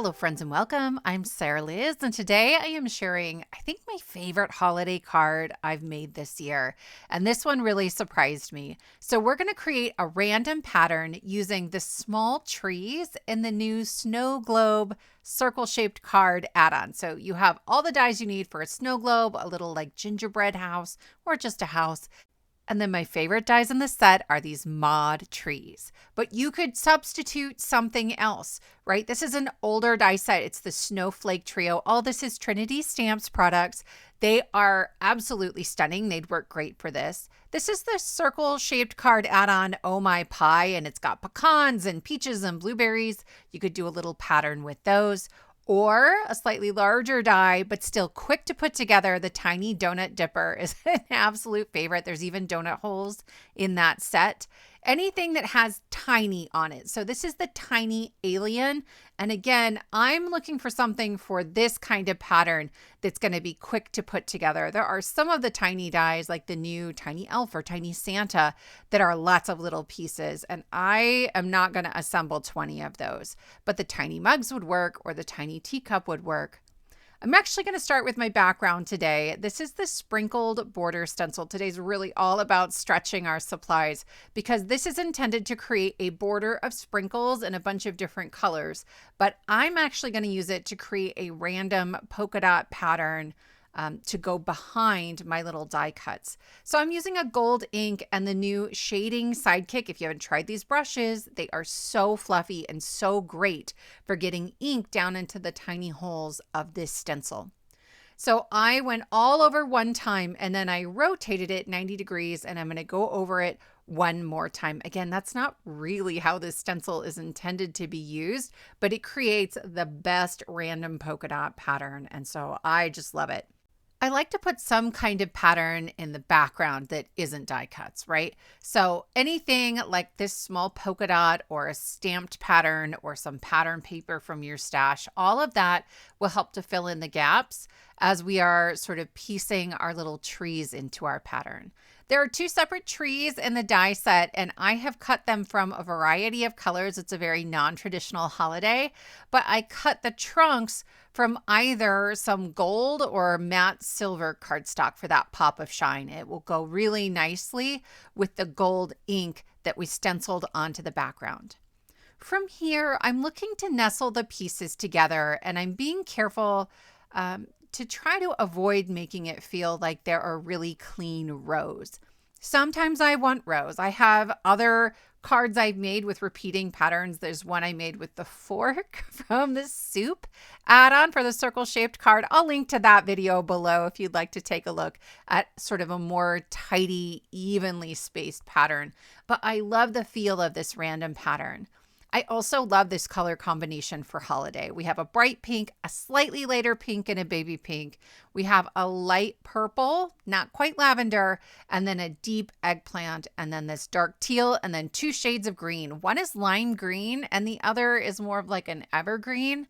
Hello friends and welcome. I'm Sarah Liz and today I am sharing I think my favorite holiday card I've made this year. And this one really surprised me. So we're going to create a random pattern using the small trees in the new Snowglobe circle-shaped card add-on. So you have all the dies you need for a snow globe, a little like gingerbread house or just a house. And then my favorite dies in the set are these mod trees. But you could substitute something else, right? This is an older die set. It's the Snowflake trio. All this is Trinity Stamps products. They are absolutely stunning. They'd work great for this. This is the circle-shaped card add-on Oh My Pie, and it's got pecans and peaches and blueberries. You could do a little pattern with those. Or a slightly larger die, but still quick to put together. The tiny donut dipper is an absolute favorite. There's even donut holes in that set. Anything that has tiny on it. So this is the tiny alien. And again, I'm looking for something for this kind of pattern that's going to be quick to put together. There are some of the tiny dies like the new tiny elf or tiny Santa that are lots of little pieces. And I am not going to assemble 20 of those, but the tiny mugs would work or the tiny teacup would work. I'm actually going to start with my background today. This is the sprinkled border stencil. Today's really all about stretching our supplies because this is intended to create a border of sprinkles in a bunch of different colors, but I'm actually going to use it to create a random polka dot pattern to go behind my little die cuts. So I'm using a gold ink and the new shading Sidekick. If you haven't tried these brushes, they are so fluffy and so great for getting ink down into the tiny holes of this stencil. So I went all over one time and then I rotated it 90 degrees and I'm going to go over it one more time. Again, that's not really how this stencil is intended to be used, but it creates the best random polka dot pattern. And so I just love it. I like to put some kind of pattern in the background that isn't die cuts, right? So anything like this small polka dot or a stamped pattern or some pattern paper from your stash, all of that will help to fill in the gaps as we are sort of piecing our little trees into our pattern. There are two separate trees in the die set, and I have cut them from a variety of colors. It's a very non-traditional holiday, but I cut the trunks from either some gold or matte silver cardstock for that pop of shine. It will go really nicely with the gold ink that we stenciled onto the background. From here, I'm looking to nestle the pieces together, and I'm being careful to try to avoid making it feel like there are really clean rows. Sometimes I want rows. I have other cards I've made with repeating patterns. There's one I made with the fork from the soup add-on for the circle-shaped card. I'll link to that video below if you'd like to take a look at sort of a more tidy, evenly spaced pattern. But I love the feel of this random pattern. I also love this color combination for holiday. We have a bright pink, a slightly lighter pink, and a baby pink. We have a light purple, not quite lavender, and then a deep eggplant, and then this dark teal, and then two shades of green. One is lime green, and the other is more of like an evergreen.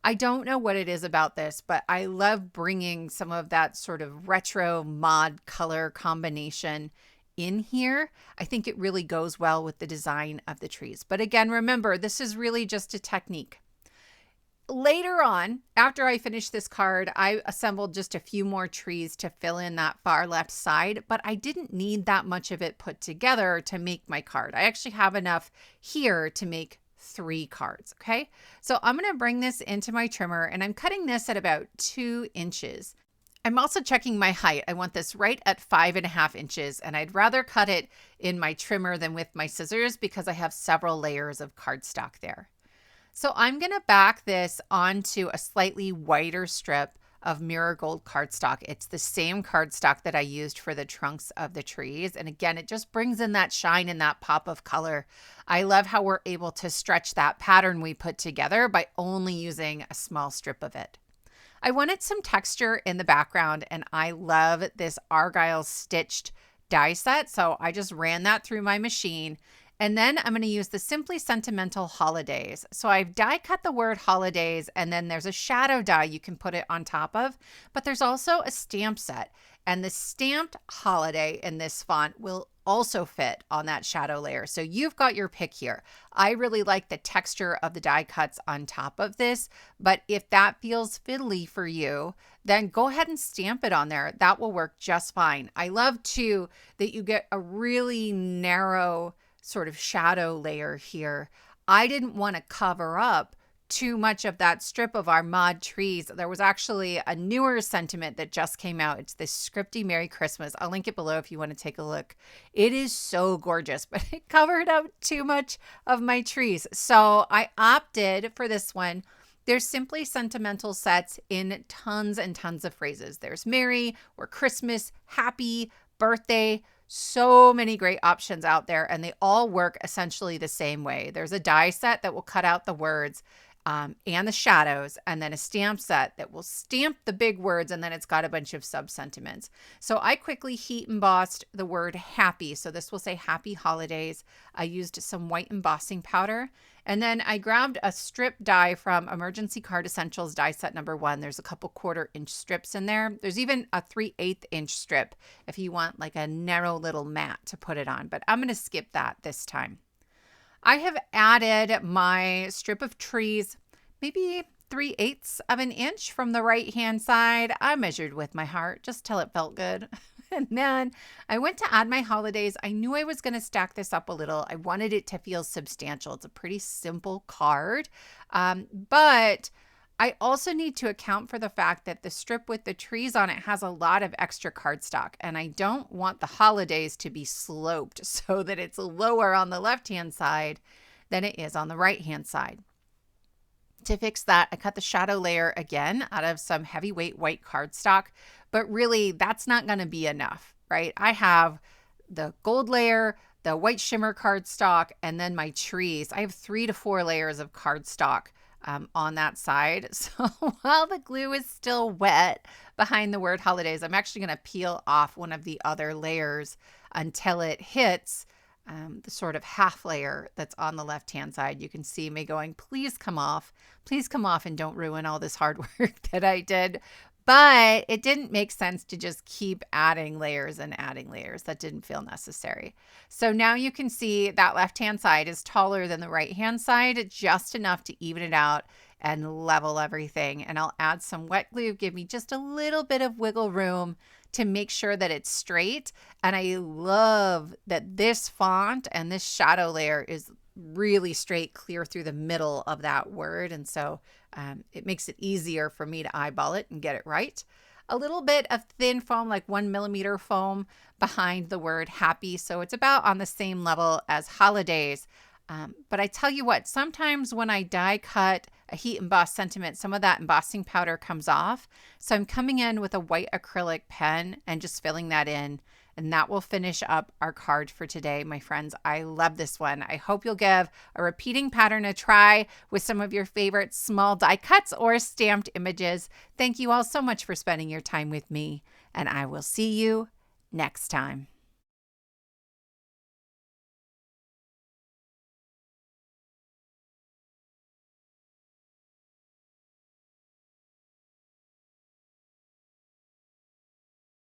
I don't know what it is about this, but I love bringing some of that sort of retro mod color combination in here. I think it really goes well with the design of the trees. But again, remember, this is really just a technique. Later on, after I finished this card, I assembled just a few more trees to fill in that far left side, but I didn't need that much of it put together to make my card. I actually have enough here to make 3 cards, okay? So I'm gonna bring this into my trimmer and I'm cutting this at about 2 inches. I'm also checking my height. I want this right at 5.5 inches, and I'd rather cut it in my trimmer than with my scissors because I have several layers of cardstock there. So I'm going to back this onto a slightly whiter strip of mirror gold cardstock. It's the same cardstock that I used for the trunks of the trees. And again, it just brings in that shine and that pop of color. I love how we're able to stretch that pattern we put together by only using a small strip of it. I wanted some texture in the background, and I love this Argyle stitched die set. So I just ran that through my machine. And then I'm going to use the Simply Sentimental Holidays. So I've die cut the word holidays, and then there's a shadow die you can put it on top of, but there's also a stamp set. And the stamped holiday in this font will also fit on that shadow layer. So you've got your pick here. I really like the texture of the die cuts on top of this, but if that feels fiddly for you, then go ahead and stamp it on there. That will work just fine. I love too that you get a really narrow sort of shadow layer here. I didn't want to cover up too much of that strip of our mod trees. There was actually a newer sentiment that just came out. It's this scripty Merry Christmas. I'll link it below if you want to take a look. It is so gorgeous, but it covered up too much of my trees. So I opted for this one. There's Simply Sentimental sets in tons and tons of phrases. There's Merry or Christmas, Happy, Birthday. So many great options out there, and they all work essentially the same way. There's a die set that will cut out the words and the shadows, and then a stamp set that will stamp the big words, and then it's got a bunch of sub-sentiments. So I quickly heat embossed the word happy. So this will say Happy Holidays. I used some white embossing powder, and then I grabbed a strip die from Emergency Card Essentials die set number 1. There's a couple 1/4 inch strips in there. There's even a 3/8 inch strip if you want like a narrow little mat to put it on, but I'm going to skip that this time. I have added my strip of trees, maybe 3/8 of an inch from the right-hand side. I measured with my heart just till it felt good. And then I went to add my holidays. I knew I was going to stack this up a little. I wanted it to feel substantial. It's a pretty simple card, but I also need to account for the fact that the strip with the trees on it has a lot of extra cardstock, and I don't want the holidays to be sloped so that it's lower on the left-hand side than it is on the right-hand side. To fix that, I cut the shadow layer again out of some heavyweight white cardstock, but really that's not going to be enough, right? I have the gold layer, the white shimmer cardstock, and then my trees. I have 3 to 4 layers of cardstock on that side. So while the glue is still wet behind the word holidays, I'm actually going to peel off one of the other layers until it hits the sort of half layer that's on the left-hand side. You can see me going, please come off and don't ruin all this hard work that I did. But it didn't make sense to just keep adding layers and adding layers. That didn't feel necessary. So now you can see that left-hand side is taller than the right-hand side, just enough to even it out and level everything. And I'll add some wet glue, give me just a little bit of wiggle room to make sure that it's straight. And I love that this font and this shadow layer is really straight, clear through the middle of that word. And so it makes it easier for me to eyeball it and get it right. A little bit of thin foam, like 1 millimeter foam behind the word happy. So it's about on the same level as holidays. But I tell you what, sometimes when I die cut a heat embossed sentiment, some of that embossing powder comes off. So I'm coming in with a white acrylic pen and just filling that in. And that will finish up our card for today, my friends. I love this one. I hope you'll give a repeating pattern a try with some of your favorite small die cuts or stamped images. Thank you all so much for spending your time with me, and I will see you next time.